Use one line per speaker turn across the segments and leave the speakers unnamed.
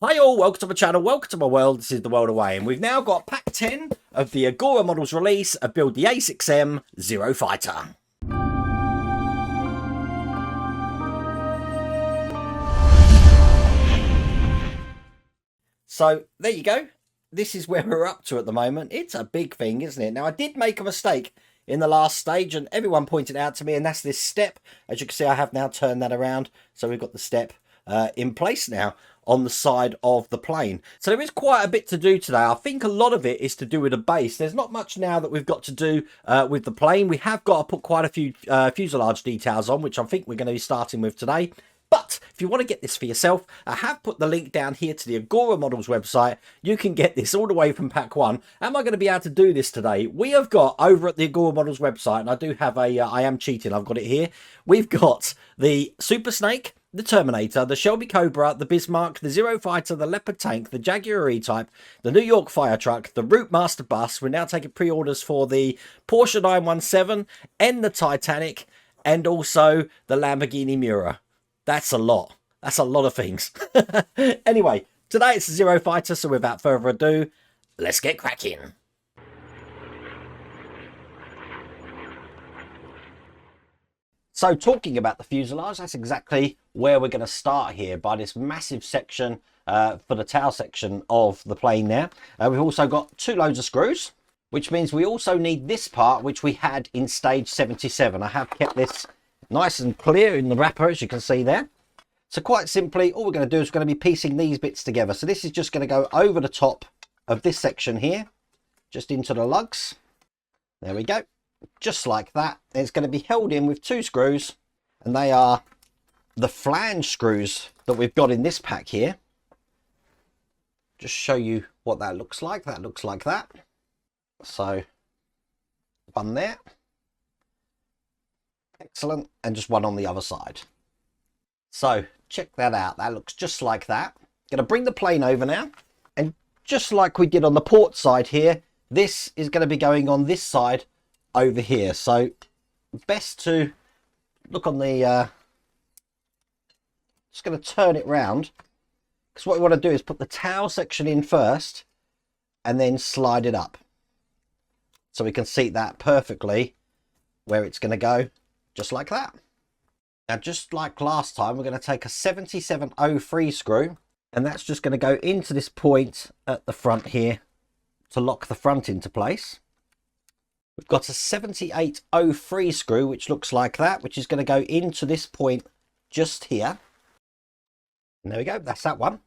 Hi all, welcome to my channel, welcome to my world. This is the world away, and we've now got pack 10 of the Agora Models release of build the A6M Zero Fighter. So there you go. This is where we're up to at the moment. It's a big thing, isn't it? Now I did make a mistake in the last stage and everyone pointed out to me, and that's this step. As you can see, I have now turned that around. So we've got the step in place now on the side of the plane. So there is quite a bit to do today. I think a lot of it is to do with the base. There's not much now that we've got to do with the plane. We have got to put quite a few fuselage details on, which I think we're going to be starting with today. But if you want to get this for yourself, I have put the link down here to the Agora Models website. You can get this all the way from pack 1. Am I going to be able to do this today? We have got over at the Agora Models website, and I do have a, I am cheating, I've got it here. We've got the Super Snake, the Terminator, the Shelby Cobra, the Bismarck, the Zero Fighter, the Leopard Tank, the Jaguar E-Type, the New York Fire Truck, the Route Master Bus. We're now taking pre-orders for the Porsche 917 and the Titanic, and also the Lamborghini Miura. That's a lot. That's a lot of things. Anyway, today it's the Zero Fighter, so without further ado, let's get cracking. So talking about the fuselage, that's exactly where we're going to start here, by this massive section for the tail section of the plane there. We've also got 2 loads of screws, which means we also need this part, which we had in stage 77. I have kept this nice and clear in the wrapper, as you can see there. So quite simply, all we're going to do is we're going to be piecing these bits together. So this is just going to go over the top of this section here, just into the lugs. There we go. Just like that. It's going to be held in with 2 screws, and they are the flange screws that we've got in this pack here. Just show you what that looks like. That looks like that. So one there. Excellent. And just one on the other side. So check that out. That looks just like that. Going to bring the plane over now, and just like we did on the port side here, this is going to be going on this side over here. So best to look on the just going to turn it round, because what we want to do is put the tail section in first and then slide it up, so we can seat that perfectly where it's going to go, just like that. Now, just like last time, we're going to take a 7703 screw, and that's just going to go into this point at the front here to lock the front into place. We've got a 7803 screw, which looks like that, which is going to go into this point just here. And there we go, that's that one.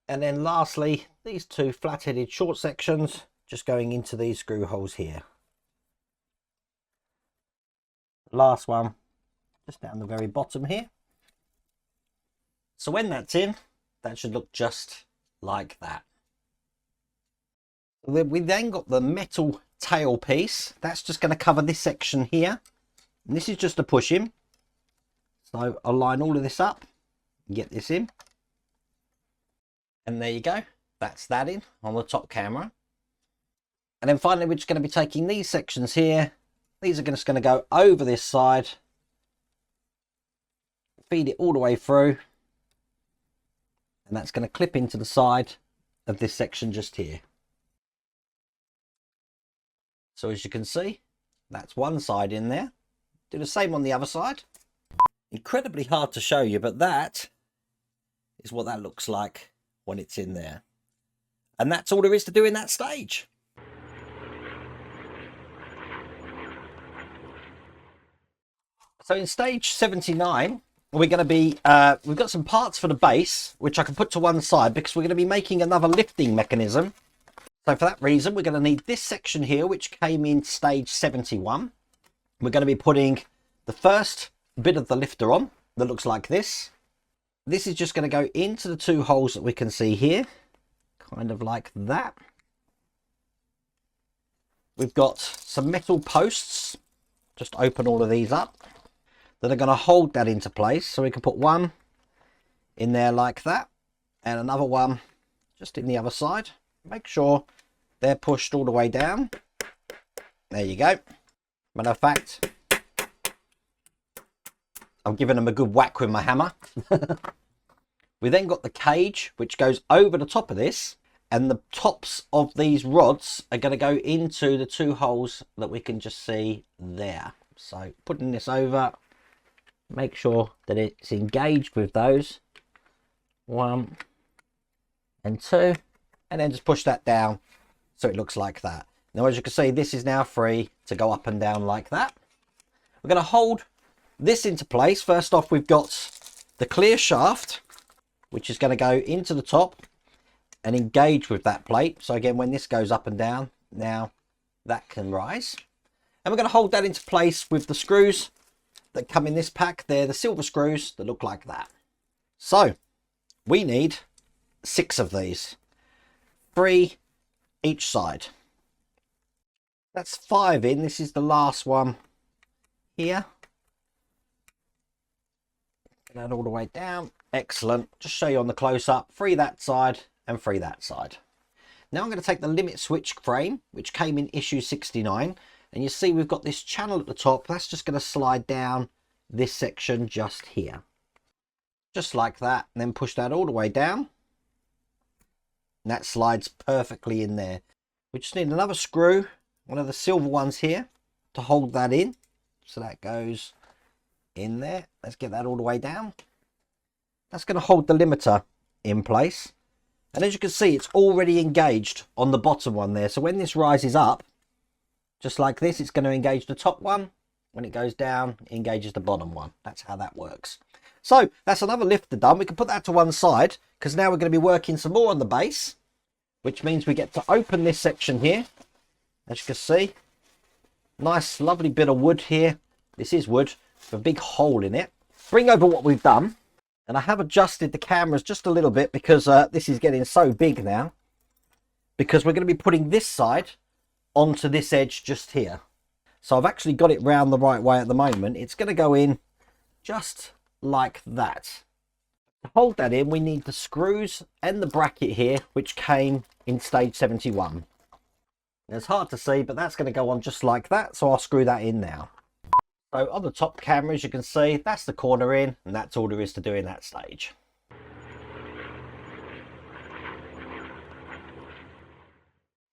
And then lastly, these 2 flat-headed short sections just going into these screw holes here. Last one just down the very bottom here. So when that's in, that should look just like that. We then got the metal tail piece. That's just going to cover this section here, and this is just a push in. So I'll line all of this up and get this in, and there you go, that's that in on the top camera. And then finally, we're just going to be taking these sections here. These are just going to go over this side, feed it all the way through, and that's going to clip into the side of this section just here. So as you can see, that's one side in there. Do the same on the other side. Incredibly hard to show you, but that is what that looks like when it's in there. And that's all there is to do in that stage. So in stage 79, we're going to be, we've got some parts for the base, which I can put to one side because we're going to be making another lifting mechanism. So for that reason, we're going to need this section here, which came in stage 71. We're going to be putting the first bit of the lifter on that looks like this. This is just going to go into the 2 holes that we can see here, kind of like that. We've got some metal posts, just open all of these up, that are going to hold that into place. So we can put one in there like that, and another one just in the other side. Make sure they're pushed all the way down. There you go. Matter of fact, I'm giving them a good whack with my hammer. We then got the cage, which goes over the top of this, and the tops of these rods are going to go into the 2 holes that we can just see there. So putting this over, make sure that it's engaged with those. 1 and 2, and then just push that down so it looks like that. Now, as you can see, this is now free to go up and down like that. We're going to hold this into place. First off, we've got the clear shaft, which is going to go into the top and engage with that plate. So again, when this goes up and down, now that can rise. And we're going to hold that into place with the screws that come in this pack. They're the silver screws that look like that. So we need 6 of these, 3 each side. That's 5 in. This is the last one here. Get that all the way down. Excellent. Just show you on the close-up. 3 that side and 3 that side. Now I'm going to take the limit switch frame, which came in issue 69, and you see we've got this channel at the top. That's just going to slide down this section just here, just like that, and then push that all the way down, and that slides perfectly in there. We just need another screw, one of the silver ones here, to hold that in, so that goes in there. Let's get that all the way down. That's going to hold the limiter in place, and as you can see, it's already engaged on the bottom one there. So when this rises up just like this, it's going to engage the top one. When it goes down, it engages the bottom one. That's how that works. So that's another lifter done. We can put that to one side, because now we're going to be working some more on the base, which means we get to open this section here. As you can see, nice lovely bit of wood here. This is wood with a big hole in it. Bring over what we've done, and I have adjusted the cameras just a little bit, because this is getting so big now, because we're going to be putting this side onto this edge just here. So I've actually got it round the right way at the moment. It's going to go in just like that. To hold that in, we need the screws and the bracket here, which came in stage 71. It's hard to see, but that's going to go on just like that, so I'll screw that in now. So on the top camera, as you can see, that's the corner in, and that's all there is to do in that stage.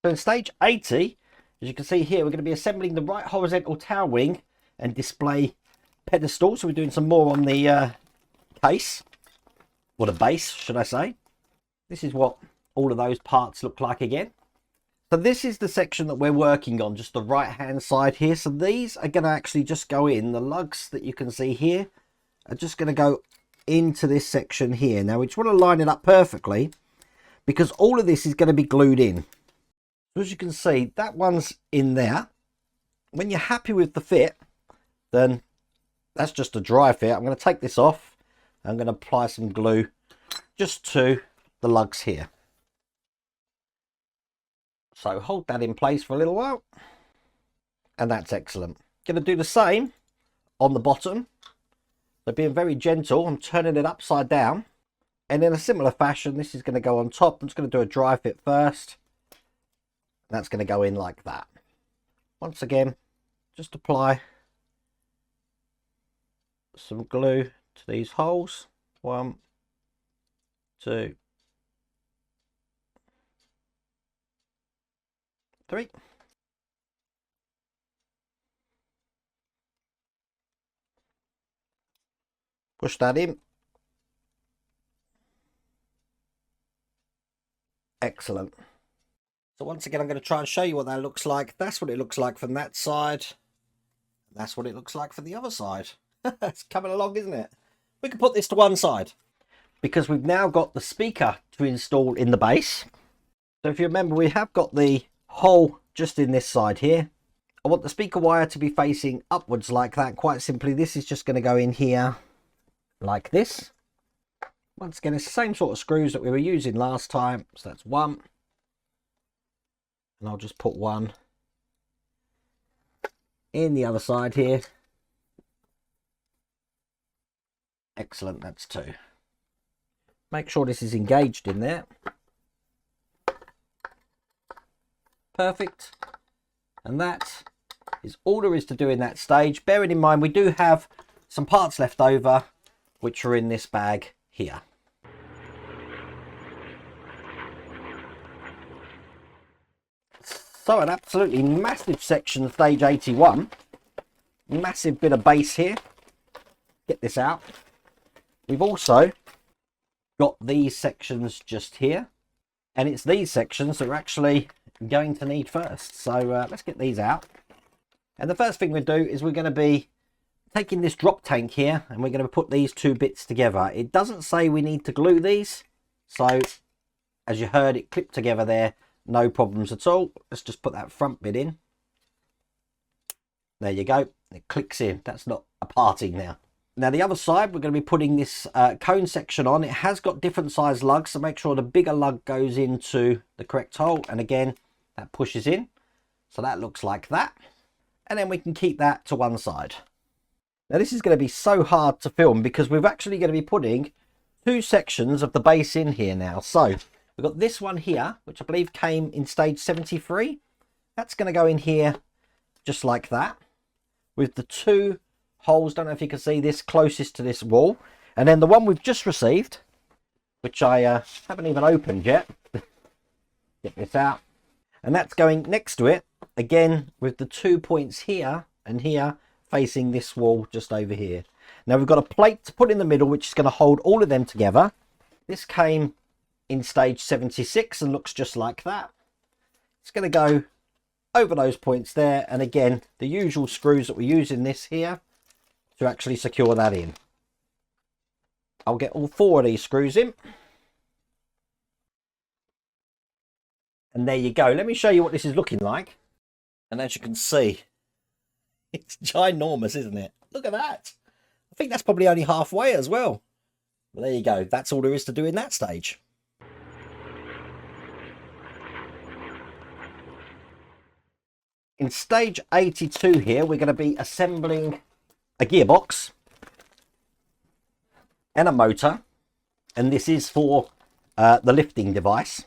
So in stage 80, as you can see here, we're going to be assembling the right horizontal tail wing and display pedestal. So we're doing some more on the case, or the base, should I say. This is what all of those parts look like again. So this is the section that we're working on, just the right hand side here. So these are going to actually just go in. The lugs that you can see here are just going to go into this section here. Now we just want to line it up perfectly, because all of this is going to be glued in. So as you can see, that one's in there. When you're happy with the fit, then that's just a dry fit. I'm going to take this off. I'm going to apply some glue just to the lugs here. So hold that in place for a little while, and that's excellent. Going to do the same on the bottom. So being very gentle, I'm turning it upside down, and in a similar fashion, this is going to go on top. I'm just going to do a dry fit first. That's going to go in like that. Once again, just apply some glue to these holes. 1, 2, 3. Push that in. Excellent. So once again, I'm going to try and show you what that looks like. That's what it looks like from that side. That's what it looks like from the other side. It's coming along, isn't it? We can put this to one side, because we've now got the speaker to install in the base. So if you remember, we have got the hole just in this side here. I want the speaker wire to be facing upwards like that. Quite simply, this is just going to go in here like this. Once again, it's the same sort of screws that we were using last time. So that's 1. And I'll just put 1 in the other side here. Excellent, that's 2. Make sure this is engaged in there. Perfect. And that is all there is to do in that stage. Bearing in mind, we do have some parts left over, which are in this bag here. So an absolutely massive section, stage 81. Massive bit of base here. Get this out. We've also got these sections just here. And it's these sections that we're actually going to need first. So let's get these out. And the first thing we do is we're going to be taking this drop tank here and we're going to put these two bits together. It doesn't say we need to glue these. So as you heard, it clipped together there. No problems at all. Let's just put that front bit in. There you go. It clicks in. That's not a parting now. Now the other side, we're going to be putting this cone section on. It has got different size lugs, so make sure the bigger lug goes into the correct hole. And again, that pushes in. So that looks like that. And then we can keep that to one side. Now this is going to be so hard to film because we're actually going to be putting two sections of the base in here now. So we've got this one here, which I believe came in stage 73. That's going to go in here just like that, with the two holes, don't know if you can see this, closest to this wall. And then the one we've just received, which I haven't even opened yet. Get this out. And that's going next to it, again, with the 2 points here and here facing this wall just over here. Now we've got a plate to put in the middle, which is going to hold all of them together. This came in stage 76 and looks just like that. It's going to go over those points there. And again, the usual screws that we use in this here to actually secure that in. I'll get all four of these screws in. And there you go. Let me show you what this is looking like. And as you can see, it's ginormous, isn't it? Look at that. I think that's probably only halfway as well. Well, there you go. That's all there is to do in that stage. In stage 82 here, we're going to be assembling a gearbox and a motor, and this is for the lifting device.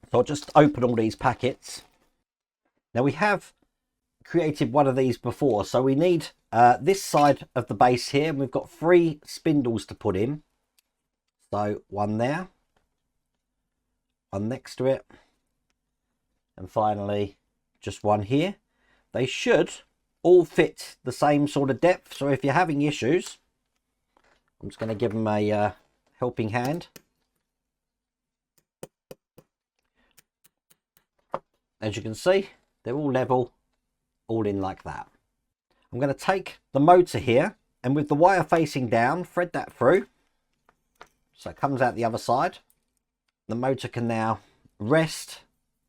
So I'll just open all these packets. Now we have created one of these before, so we need this side of the base here, and we've got 3 spindles to put in. So one there, one next to it, and finally just one here. They should all fit the same sort of depth, so if you're having issues, I'm just going to give them a helping hand. As you can see, they're all level, all in like that. I'm going to take the motor here, and with the wire facing down, thread that through so it comes out the other side. The motor can now rest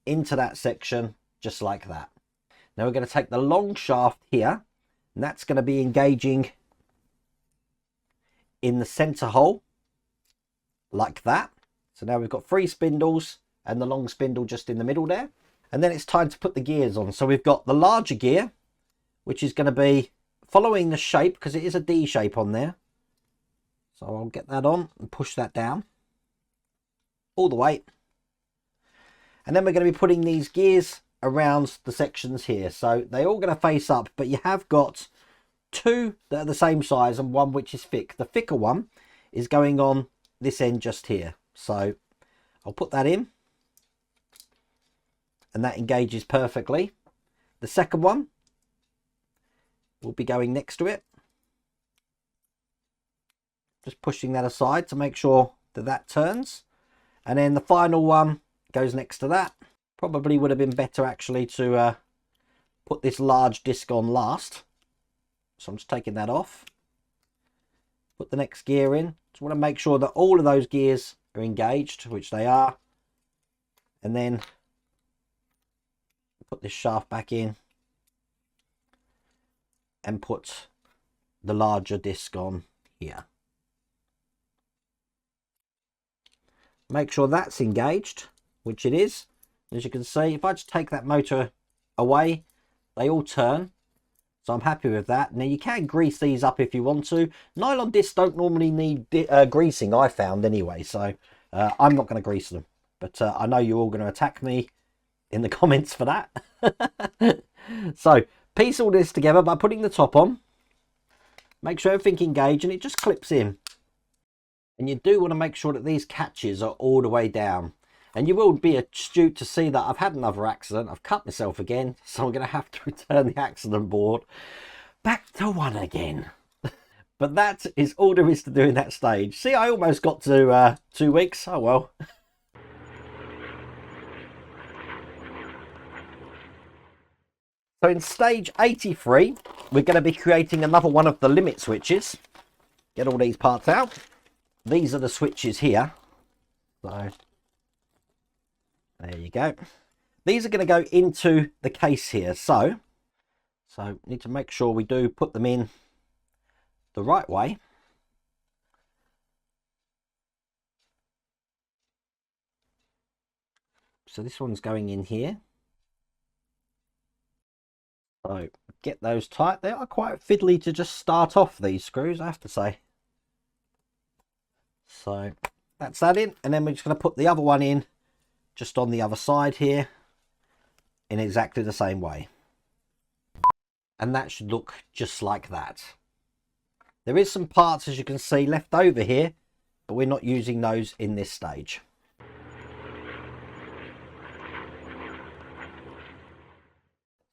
into that section just like that. Now we're going to take the long shaft here, and that's going to be engaging in the center hole like that. So now we've got 3 spindles and the long spindle just in the middle there. And then it's time to put the gears on. So we've got the larger gear, which is going to be following the shape because it is a D shape on there. So I'll get that on and push that down all the way. And then we're going to be putting these gears around the sections here, so they're all going to face up, but you have got 2 that are the same size and 1 which is thick. The thicker one is going on this end just here, so I'll put that in and that engages perfectly. The second one will be going next to it, just pushing that aside to make sure that that turns, and then the final one goes next to that. Probably would have been better actually to put this large disc on last. So I'm just taking that off. Put the next gear in. Just want to make sure that all of those gears are engaged, which they are. And then put this shaft back in. And put the larger disc on here. Make sure that's engaged, which it is. As you can see, if I just take that motor away, they all turn. So I'm happy with that. Now you can grease these up if you want to. Nylon discs don't normally need greasing, I found anyway. So I'm not going to grease them. But I know you're all going to attack me in the comments for that. So piece all this together by putting the top on. Make sure everything engages and it just clips in. And you do want to make sure that these catches are all the way down. And you will be astute to see that I've had another accident. I've cut myself again, so I'm going to have to return the accident board back to 1 again. But that is all there is to do in that stage. See, I almost got to 2 weeks. Oh well. So in stage 83, we're going to be creating another one of the limit switches. Get all these parts out. These are the switches here. So there you go. These are going to go into the case here. So need to make sure we do put them in the right way. So this one's going in here. So get those tight. They are quite fiddly to just start off, these screws, I have to say. So that's that in, and then we're just going to put the other one in just on the other side here in exactly the same way. And that should look just like that. There is some parts, as you can see, left over here, but we're not using those in this stage.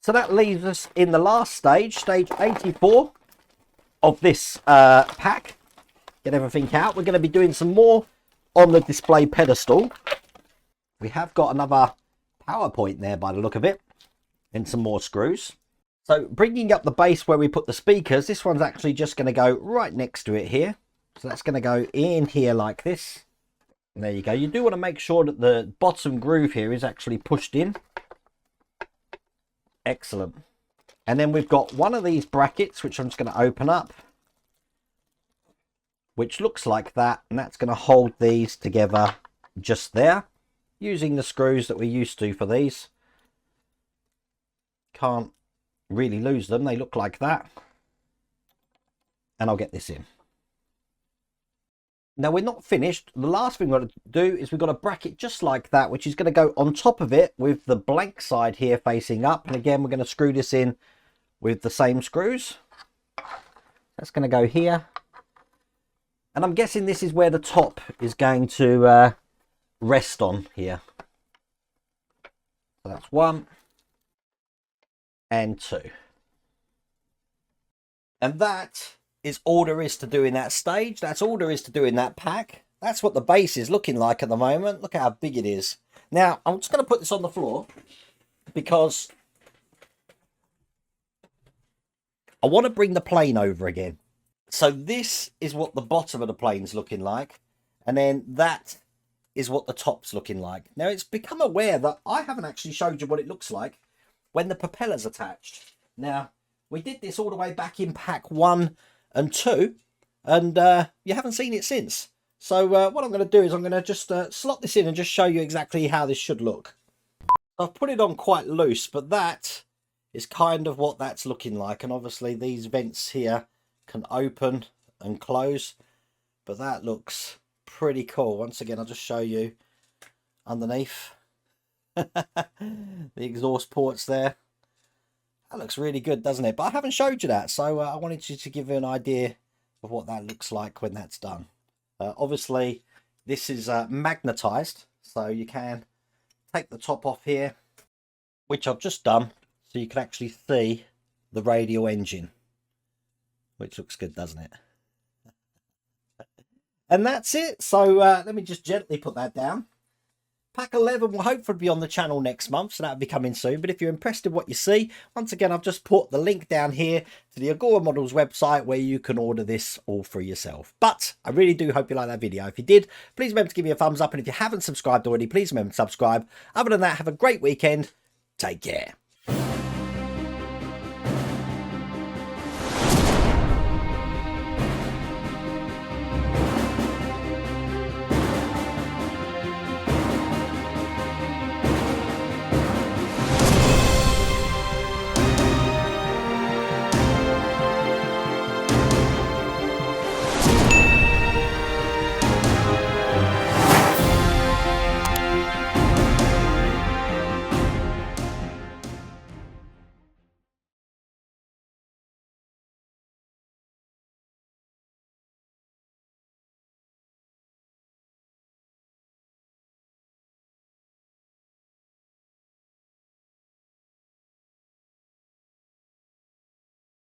So that leaves us in the last stage, stage 84 of this pack. Get everything out. We're going to be doing some more on the display pedestal. We have got another power point there by the look of it, and some more screws. So bringing up the base where we put the speakers, this one's actually just going to go right next to it here. So that's going to go in here like this. And there you go. You do want to make sure that the bottom groove here is actually pushed in. Excellent. And then we've got one of these brackets, which I'm just going to open up, which looks like that, and that's going to hold these together just there, using the screws that we're used to for these. Can't really lose them, they look like that. And I'll get this in. Now we're not finished. The last thing we've got to do is we've got a bracket just like that, which is going to go on top of it with the blank side here facing up. And again, we're going to screw this in with the same screws. That's going to go here. And I'm guessing this is where the top is going to rest on here. So that's 1 and 2. And that is all there is to do in that stage. That's all there is to do in that pack. That's what the base is looking like at the moment. Look how big it is. Now, I'm just going to put this on the floor because I want to bring the plane over again. So this is what the bottom of the plane's looking like. And then that is what the top's looking like. Now, it's become aware that I haven't actually showed you what it looks like when the propeller's attached. Now, we did this all the way back in pack 1 and 2, and you haven't seen it since. So what I'm going to do is I'm going to just slot this in and just show you exactly how this should look. I've put it on quite loose, but that is kind of what that's looking like. And obviously these vents here can open and close, but that looks pretty cool. Once again, I'll just show you underneath the exhaust ports there. That looks really good, doesn't it? But I haven't showed you that, so I wanted you to give you an idea of what that looks like when that's done. Obviously, this is magnetized, so you can take the top off here, which I've just done, so you can actually see the radial engine, which looks good, doesn't it? And that's it. So let me just gently put that down. Pack 11 will hopefully be on the channel next month, so that'll be coming soon. But if you're impressed with what you see, once again, I've just put the link down here to the Agora Models website where you can order this all for yourself. But I really do hope you like that video. If you did, please remember to give me a thumbs up. And if you haven't subscribed already, please remember to subscribe. Other than that, have a great weekend. Take care.